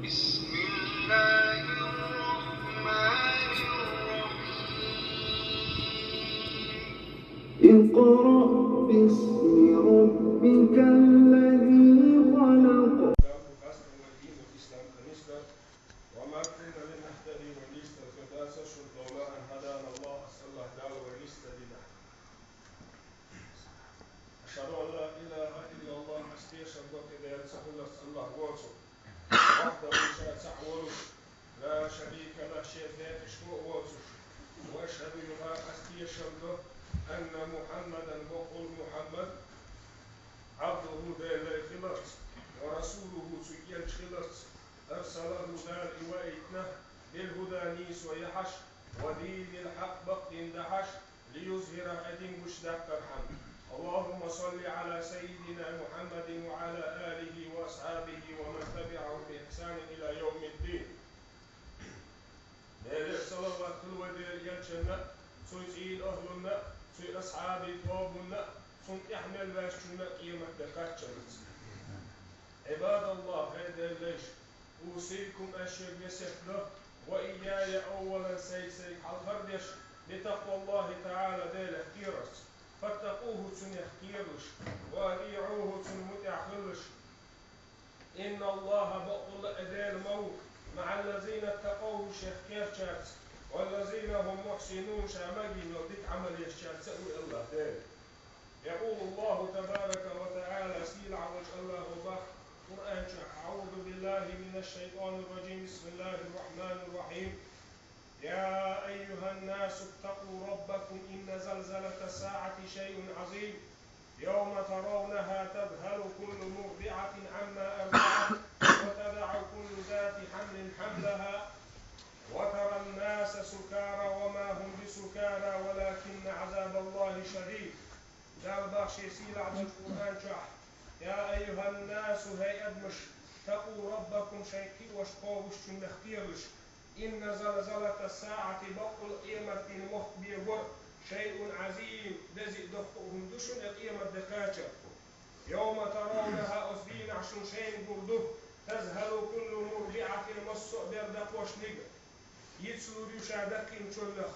بسم الله الرحمن الرحيم اقرأ باسم ربك الذي خلق وما كنا لنهتدي لولا أن هدانا الله صلى الله ونستدنا أشهد أن لا إله إلا الله أستيشن وكذا يرسل الله وصف وحده شاء لا شريك له شيء يشكو وصف وأشهد أن أستيشن أن محمدا وقل محمد عبده ذي خلص ورسوله سجل خلص أرسله دار وإتنه بالهدى نيس ويحش ودين الحق بق دحش ليظهر أدين مشتاق الحمد اللهم صل على سيدنا محمد وعلى آله وأصحابه ومن تبعه بإحسان إلى يوم الدين. نيل صلوات الودير ينشنا سويسين أهلنا سوي أصحاب طابنا سن إحمل باشنا قيمة دكاتشرت. عباد الله هذا ليش أوصيكم أشياء يسفله وإياي أولا سيك حالفردش بتقوى الله تعالى ديل اختيرس فاتقوه سن يختيرش وأطيعوه سن متعخلش إن الله بقول أديل موت مع الذين اتقوه شيخ كيرشات والذين هم محسنون شامجين وديك عمل يشات سأوي الله ديل يقول الله تبارك وتعالى سيل عوج الله بخ قرآن أعوذ بالله من الشيطان الرجيم بسم الله الرحمن الرحيم يا أيها الناس اتقوا ربكم إن زلزلة الساعة شيء عظيم يوم ترونها تذهل كل مرضعة عما أرضعت وتدع كل ذات حمل حملها وترى الناس سكارى وما هم بسكارى ولكن عذاب الله شديد. قال باشي سيل عبد القرآن شح يا أيها الناس هي أدمش تقوا ربكم شيكي وشقوش نختيرش إن زلزلة الساعة بقل قيمة المخبر شيء عظيم دزي دخهم دشن قيمة دكاتشة يوم ترونها أصدين عشان شيء برده تذهل كل مرضعة مصر بردق وشنق يتسلو ريشادك شلخ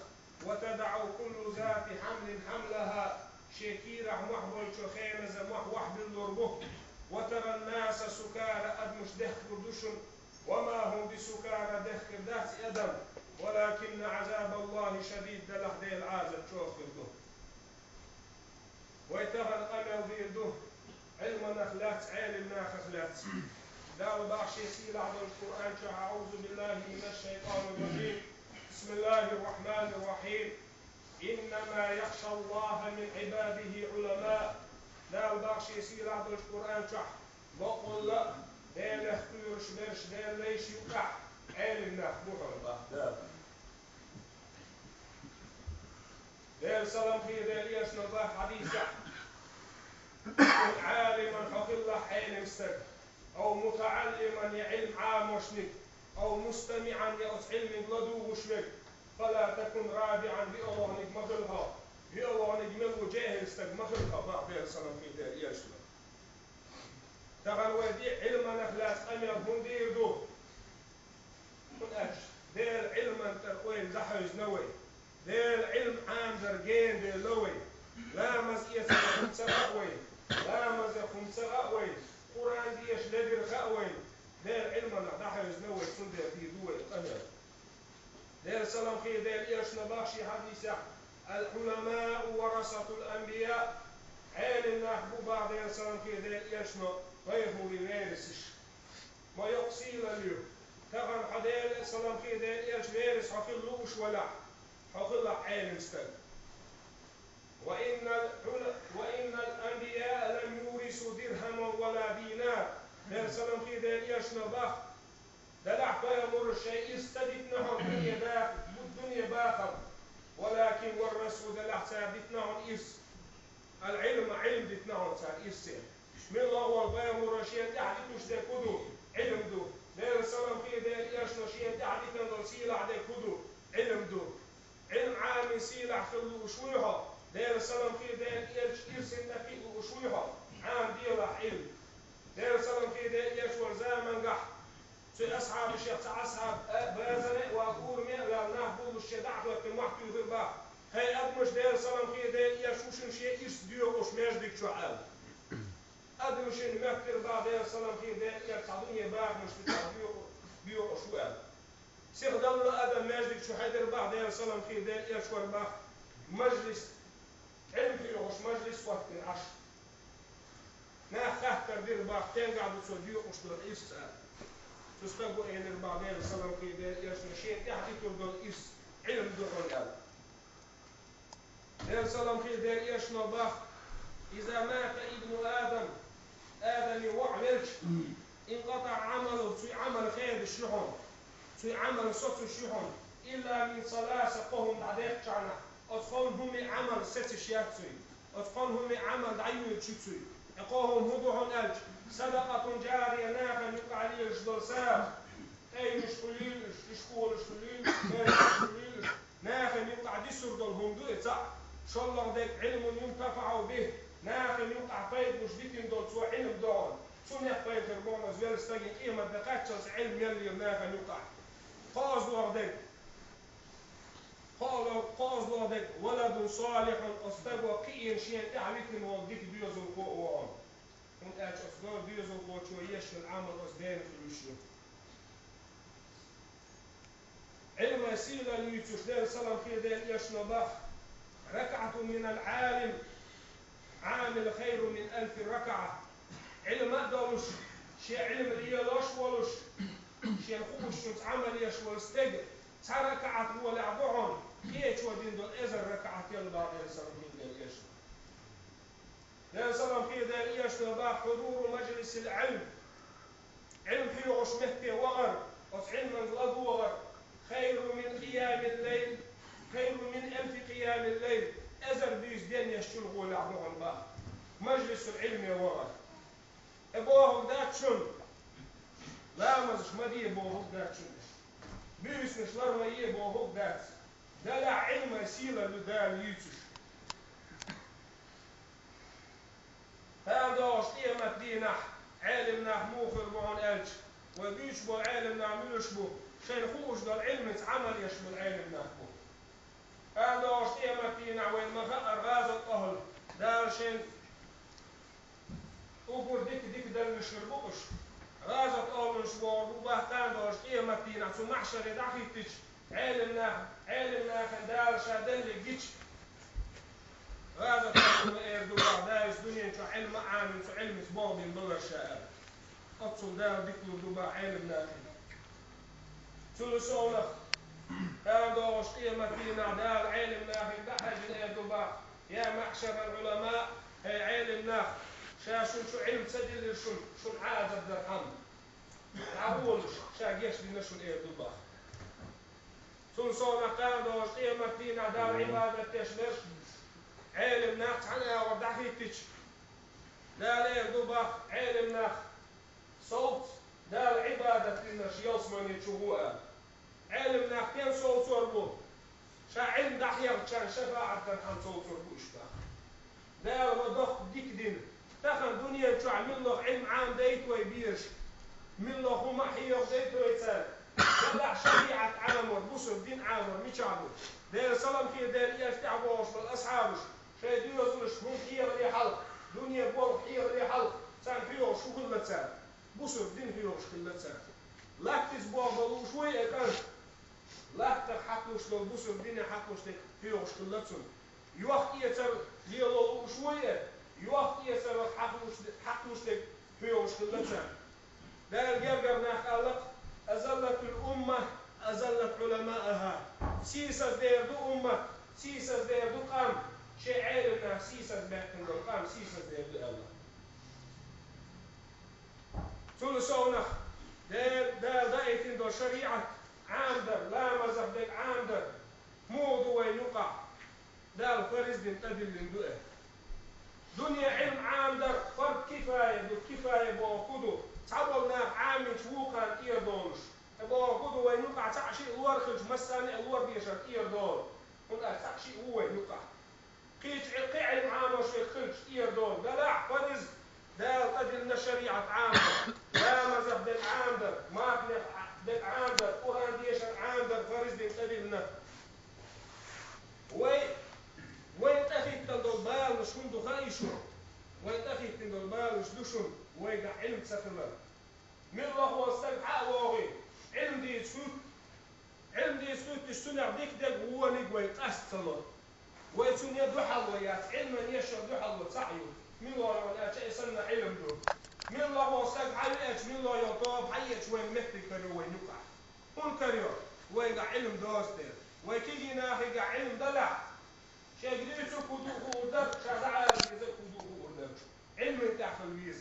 وتدع كل ذات حمل حملها شكيرة محبول شخيمة محوحد اللربه وترى الناس سكارى أدمش دخل دشن وما هم بسكارى دخل داس أدم ولكن عذاب الله شديد دلح دي العازب شوخر ده ويتغى الأمل بيده علم نخلات علم ناخلات دار باشي سيل عبد القرآن أعوذ بالله من الشيطان الرجيم بسم الله الرحمن الرحيم إنما يخشى الله من عباده علماء دار باشي سيل عبد القرآن بقول لا ديل اختيرش برش ديل ليش يقع علم ناخبوه الله ديل سلام في ديل يسنا الله حديثة عالما حق الله حين استد أو متعلما يعلم عام وشنك أو مستمعا يأس علم لدو وشنك فلا تكن رابعا بأرانك مغلها بأرانك ملو جاهل استد مغلها بعد ديل سلام في ديل يسنا تغل ودي علم نخلاص أمير هندير دو من أجل ديل علما ترقوين زحوز نوي ديل علم عام درجين ديل لوي لا مزئية خمسة رأوين لا مزئية خمسة رأوين قرآن ديش لدير خأوين ديل علما نحوز نوي سندر في دوي أمير ديل سلام خير ديل إيش نباخشي حديثة العلماء ورثة الأنبياء عالم نحبو بعض ديل سلام خير ديل إيش غيره لوارثش ما يقصيل اليوم تغن حديل سلام خير ديل إيش وارث حقلوش ولا حقل عالم استل وإن الأنبياء لم يورثوا درهما ولا دينار ديل سلام خير ديل إيش نباخ دلع فيمر الشيء استدتناهم الدنيا باخر ولكن ورثوا دلع سادتناهم إس العلم علم دتناهم ساد إسين من الله والبيامور شيء تحدي تشد كدو علم دو دير سلام خير دير يشنا شيء تحدي تنظر سيلع دي كدو علم دو علم عام سيلع خلو وشويها دير سلام خير دير يرسل نفي وشويها عام ديلا علم دير سلام خير دير يشور زمن قح سي أصحاب الشيخ أصحاب بازنة وأقول مئة لا نهبول الشداع وتمحتو غربا هاي أدمش دير سلام خير دير يشوشن شيء إيش ديو وش مجدك شعال أدمش إن مكتر بعد دير سلام خير دير يتصعدون يباع مش تتعبيو بيو شوال شيخ دلنا أدم مجدك شو حيدر بعد دير سلام خير دير يشور باخ مجلس علم فيه وش مجلس وقت العشر ناخه تردير باخ تين قاعد تصديو وش دول إيش تستقبل إن البعضين السلام في ذلك يشون شيء تحت تردون إس علم دون الأب. دير السلام في ذلك يشون باخ إذا مات ابن آدم وعملش انقطع عمله في عمل خير الشحن في عمل صوت الشحن إلا من ثلاثة قوم بعدين شعنا أطفالهم عمل ست شياتي أطفالهم عمل دعيو تشتي يقوهم هدوهم ألج صدقة جارية نافع يقع عليه الجلسات أي مش قليل إشكول قليل نافع يقع دي سردهم دول صح شاء الله ذاك علم ينتفع به نافع يقع فايد مش ديكين دول سوى علم دول سنة فايد تربونا زوال استجن إيه ما دقاتش علم يلي نافع يقع قاز الله ذاك قاز الله ذاك ولد صالح أستقوى قيين شيئا تعليك نوضيك بيوزن قوة und أصدار بيوزن قوة شويش من عمل أصدار في الوشي علم يسير اليوتيوب دير سلام خير دير يشنا باخ ركعة من العالم عامل خير من 1000 ركعة علم أقدرش شيء علم ريالاش ولش شيء خوش شمس عمل يشوى استجر ركعة هو لعبهم كيش ودين دول إذا ركعة يلا بعد سلام خير دير يشنا دير سلام خير دير يشنا باخ حضور مجلس العلم علم فيه غشمته وغر علم من الأرض وغر خير من قيام الليل خير من 1000 قيام الليل أزر بيزدين يشتلغوا لعبهم باه مجلس العلم وغر أبوه داتشن لا مزش مدي أبوه داتشن بيس نشلر ما يبوه دات ده لا علم سيلة لدال يتش هذا وشتيه مدينة علمنا موخر بون ألج وبيشبو علمنا ميشبو شين خوش دال علم عمل يشمل علمنا بو هذا وشتيه مدينة وين مغار غاز الأهل دار شين أقول ديك دل نشربوش غاز الأهل نشبو وبهتان دا وشتيه مدينة ثم محشر داخيتش علمنا دار شادل جيتش غازة الأهل إيردوها دايس دنيا شو علم عامل شو علم سبوغ من دولار شائر أتصل دار ديكلو دوبا علم ناكي ثلثونا هذا وشتيه مدينة دار علم ناكي دحج إيردوبا يا معشر العلماء هي علم ناكي شاشون شو علم سجل شو عادة درهم عبولش شاقيش لنا شو إيردوبا ثلثونا هذا وشتيه مدينة دار عبادة تشمر علم ناخ أنا وضع هيتش لا ليه دوبا علم ناخ صوت دار عبادة لنا شيوس من يشوفوها علم ناخ كان صوت صربو شا علم دحيا كان شفاعة عن صوت صربو إشبا دار وضخ ديك دين تخن دنيا شو عمل له علم عام ديت ويبيرش من له هما حيوغ ديت ويتسال يلا شريعة عامر بصر دين عامر مش عامر دير سلام كي دير إياش تعبوش بالأصحابش شيء ديوزلش هم حير لي حلق دنيا بور حير لي حلق سان فيوش شو كل تسال بصر دين فيوش كل تسال لاكتس بور شوية كان لاكتر حقوش لو بصر دين حقوش فيوش كل تسال يوقت يتر ليلو شوية يوقت يتر حقوش فيوش كل تسال ده الجرجر نخلق أزلت الأمة أزلت علماءها سيسة دير دو أمة سيسة دير دو قام شيء علمنا سيسة بحكم دو قام سيسة دير دو الله ثلثونا دير دايتين دو شريعة عامدر لا مزح ديك عامدر موضوع يقع ده الفرز دين تدل لندوئه دنيا علم عامدر فرد كفاية دو كفاية بوكودو تعبوا عامل شوقا إيردونش أبغى أقول وين يقع تعشي الور خرج مساني الور بيشر إيردون ولا تعشي هو يقع قيع علم عامر شيء خرج إيردون دلع فرز ده تدل الشريعة عامر لا مذهب دل عامر ما بنف دل بنا وين أخي تلدو بال شون دو خايشو وين أخي تلدو بال شدوشون ويقع علم تسخمر من الله هو استقحاء واغي علم دي يسكوت علم دي يسكوت تشتنع ديك ديك هو نيق ويقاس تصلر ويتون يدوحل ويات علما يشعر دوحل وتصحيو من الله يوانا شيء سنة علم دو من الله هو استقحاء يأتش من الله يطاب حياتش وين مهتك كريو وين يقع هون كريو ويقع علم دوستير ويكيجينا يقع علم دلع شاقريتو كدوه ودر شاقع يزا كدوه ودر علم الداخل ويز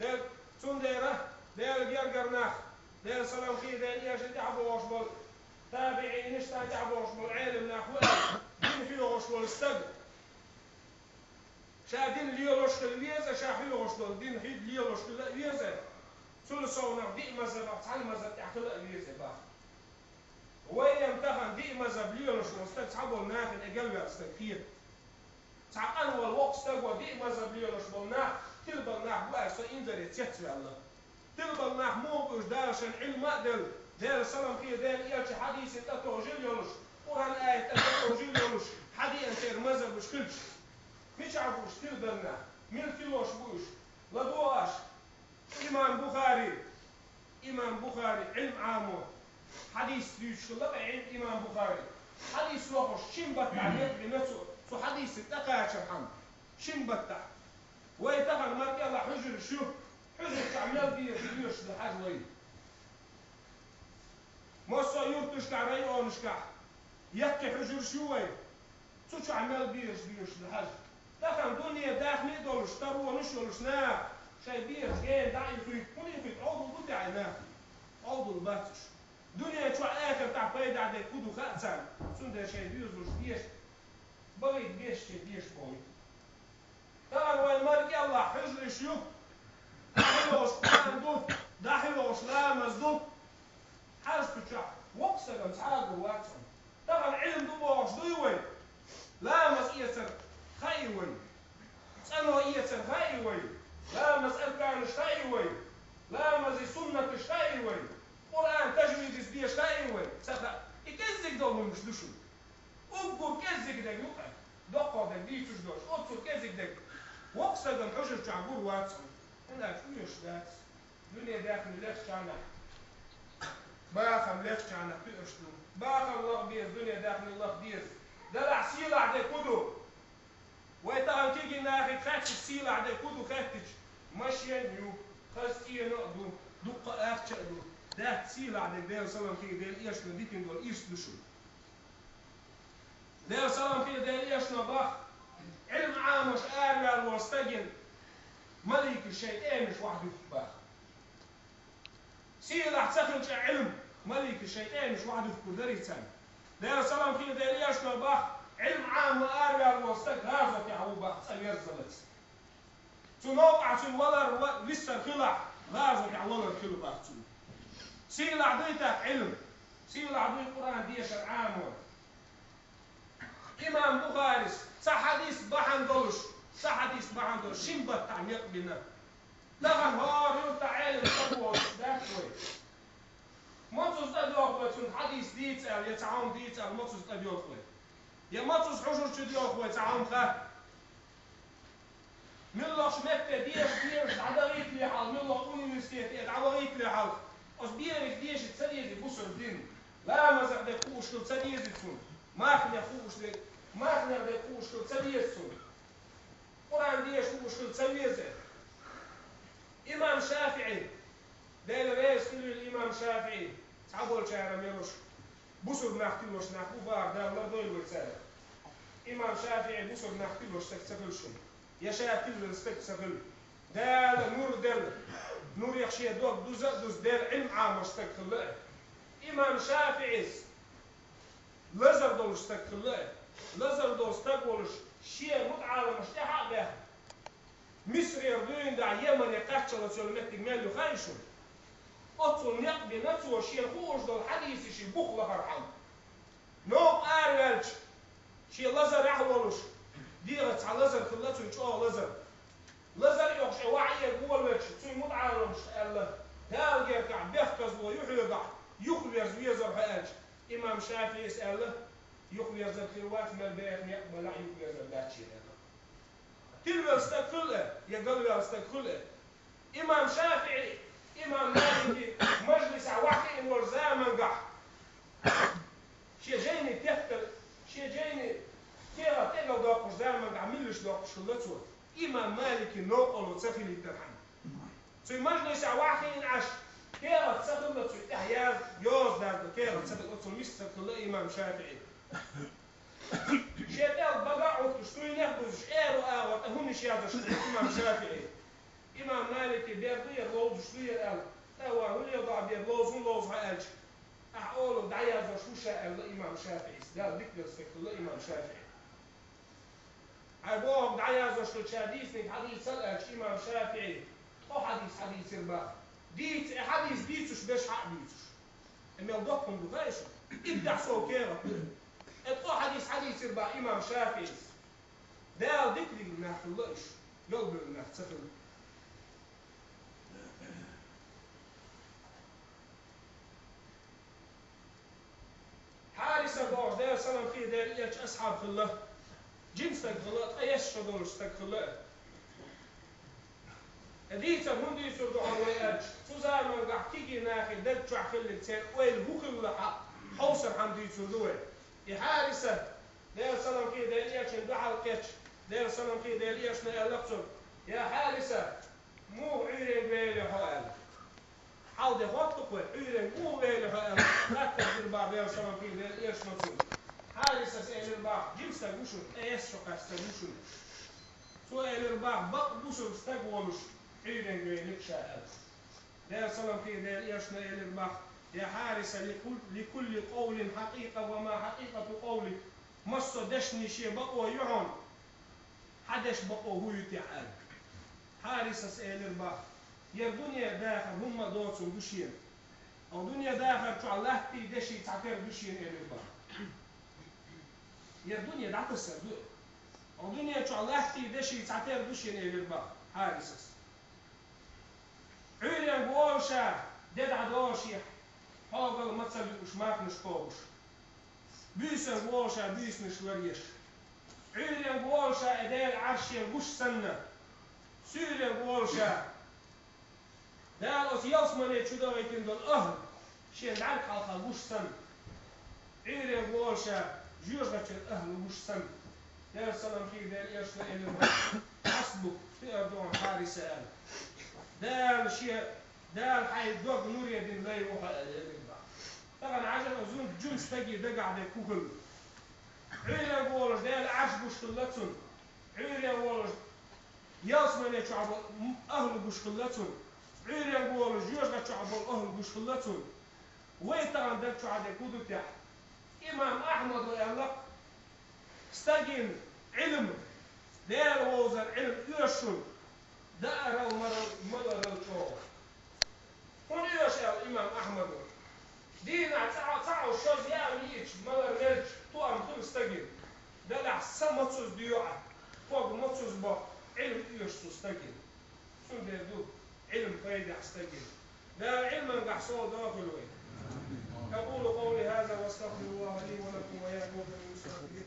دير تون ديره دير جرجرناخ دير سلام خير دير ايش تعبوا واشبل تابعين نشتا تعبوا واشبل علم ناخوه دين فيه واشبل استق شادين ليو واشبل ويزا شاحيو واشبل دين حيد ليو واشبل ويزا تول صونا دي مذهب تعال مذهب تحكي ويزا با وين تخن دي مذهب ليو واشبل استق تعبوا ناخ الاقل استقير تعقن والوقت استق ودي مذهب ليو واشبل ناخ تلبل ناخ بقى سينزل يتيتوي الله تلبل ناخ موقش دارشن علم أدل دار سلام خير دار إيش حديث تتوجيل يلوش قرآن آية تتوجيل يلوش حديث أنت مذهب مش كلش مش عارفوش تلبل ناخ مين كيلوش بوش لدواش إمام بخاري علم عامو حديث ليش لقى علم إمام بخاري حديث لوحش شين بتاع بنفسه سو حديث تقاش الحمد شين بتاع ويتخن ما يلا حجر شو حجر تعمل بيه بيوش لحاج وين موسى يورتش كعري او نشكع يحكي حجر شو وين شو عمل بيش لحاج تخن دنيا داخلي دولش تروى نشولش نا شاي بيش جاي داعي فيك كوني فيك عوض بدي عيناه عوض الباتش دنيا شو اخر تاع فايدة عدي كودو خاتسان سنده شاي بيش بغيت بيش بوي طبعا وين مالك يلا حجر شو داحلوش قاندو داحلوش لا مزدو حاجة تشعر وقصة مسعاق واتسن طبعا علم دبوش دوي لا مسئيسر خيوي سنو إيسر خيوي لا مسأل كانش خيوي لا مزي سنة خيوي قرآن تجويد بيش خيوي سخا يكزك دول مش دوشو أبقو كزك دك يقع دقو دك ديشوش دوش أبقو كزك دك وقصة حجر تعبور واتسن أنا شويش ذات دنيا داخل ليش كانك باخم ليش كانك تقرشتو باخم الله بيز دنيا داخل الله بيز دلع سيلع دي كدو ويتغن تيجي ناخد خاتش سيلع دي كدو خاتش ماشيا نيو خاستيه نقدو دقة افتشقدو ده سيلع دي دير سلام فيه دير ايش نديكن دول ايش دشو دير سلام فيه دير ايش نباخ علم عامش آريال واستجن ملك الشيطان مش وحده يفباخ سيلع تسخنش علم ملك الشيطان مش وحده في كردري تسان دير سلام فيه دير ايش نباخ علم عام وآريال واستجن هذا يعو باخ سألير زلت تنوقع تنولر لسه الخلع غازة يعولر الخلع باخ سيلع ديتك علم سيلع دي القرآن دي شرعان إمام بخاري سحديث بحن دولش سحديث بحن دولش شنبت تعميق بنا لغن هار يوم تعالي تقوى ده شوي مطوز تديوخوي تون حديث ديت أو يتعاون ديت أو مطوز تديوخوي يا مطوز حجر تديوخوي تعاون خا من الله شمت ديش عدغيت لي حال من الله أونيفرسيتي عدغيت لي حال أصبيرك ديش تسديزي بوسر الدين لا مزق ده كوش كل تسديزي تون ما خلي خوش ده ما خلي ده كوش كل تسديزي تون قرآن ديش كوش كل تسديزي إمام شافعي ده الرئيس كل الإمام شافعي تعبول شهر ميروش بوسر نختلوش نخو بار ده الله دويل ويسالة إمام شافعي بوسر نختلوش تكسفل شو يا شافعي تكسفل ده نور دل نور يخشي دوك دوز دير علم عام استكفل إمام شافعي لزر دولش استكفل لزر دول استكفلش شيء متعالم مش تحق به مصر يردوين دا يمن يقاتل سلمتك مال يخايشون أطول يقبي نفسه شيء خوش دول حديث شيء بخل فرحان نوق آريالش شيء لزر يحولش ديرت على لزر خلته يتشوه لزر يخشى وعي جوا الوجه تسوي متعالم مش الله هالجير كع بيفكز ويحيى قع يخبر زويزر هالج إمام شافعي يسأله يخبر زكروات ما البيت يقبل يخبر زكاة شيء تلو استقله يقل استقله إمام شافعي إمام مالكي مجلس عواقي إن ورزامن قح شيء جيني تفتل شيء جيني كيرا تيجا دوق ورزامن قح ملش دوق شلتو إمام مالكي نوقل وتسخيل الترحم سوي مجلس عواقي إن عش كيرا تسخيل سوي تحياز يوز دار كيرا تسخيل أصل مش تسخيل إمام شافعي شيء بقى وتشتري نخبز إيرو آوت هون شيء هذا إمام شافعي إمام مالك بيرضي لوز شوية قال توا هو يضع لوز هاج أقول دعيا شو شاء الإمام شافعي قال ذكر استكل الإمام شافعي أبوه دعيا شو حديث حديث سألك إمام شافعي أو حديث الباب ديت حديث ديتش بيش حق ديتش أما يضحكم بفايش إبدع سو كيرا أو حديث الباب إمام شافعي ده ذكر ما خلقش قلب ما تسفل حارس البعض ده سلام فيه ده إيش أصحاب في الله جنس الغلط أيش شغل استغفر ديت هم دي سردو عوياج سوزار من قاع كيجي ناخي دد شع خلك تين ويل هو خل حوصر حمدي سردوه يحارسه ده سلام فيه ده إيش ندعى الكتش ده سلام فيه ده إيش نقلقصر يا حارسه مو عيرين بيلي حوال حاول يحطك وعيرين مو بيلي حوال لا تقدر بعض يا سلام فيه ده إيش نصير حارسه سأل البعض جنس تقوشن إيش شقاس تقوشن سؤال البعض بقبوشن استقومش عيرين بيلي شاء ده سلام فيه ده إيش نقل البعض يا حارسه لكل قول حقيقة وما حقيقة قولك مصر دشني شيء بقوة يعون حدش بقوة هو يتعال حارس سأل البعض يا الدنيا داخل هم دوتهم بشين أو دنيا داخل شو الله تيجي تعتبر بشين إلى البعض يا الدنيا دعت السردوء أو دنيا شو الله تيجي تعتبر بشين إلى البعض حارس عيرين بوشة دد دوشي حاجة مثل وش ما نشكوش بيسن بوشة بيس نشوريش عيرين بوشة إدال عرشي وش سنة سوريا بوشة ده أسياس من يشودا ويتين دول أهل شيء دعك على وش سن عيرين بوشة جوجة الأهل وش سن ده سلام فيه ده إيش لإله حسبك في أردوان حارس أهل ده الشيء ده الحي دوق نور يدين لا يروح طبعا عشان أظن جنس تجي ده قاعد يكوكل عيرين بوشة ده العرش بشتلتهم عيرين بوشة ياس من يشعب أهل بشخلتهم عيرين بول جوج شعب أهل بشخلتهم ويتران ده شعب يكودوا تحت إمام أحمد ويالله استجن علم دير ووزر علم يشون دائرة ومرة الشوق هون يشعر الإمام أحمد دينا تعو الشوز يعني يش مرة نرج طوام خل استجن ده لحسن مطوز ديوعة فوق مطوز بق علم إيش تستجل شو ده دو علم فايدة استجل ده علم قحصول داخل وين أقول قولي هذا واستغفر الله لي ولكم وياكم من المستغفرين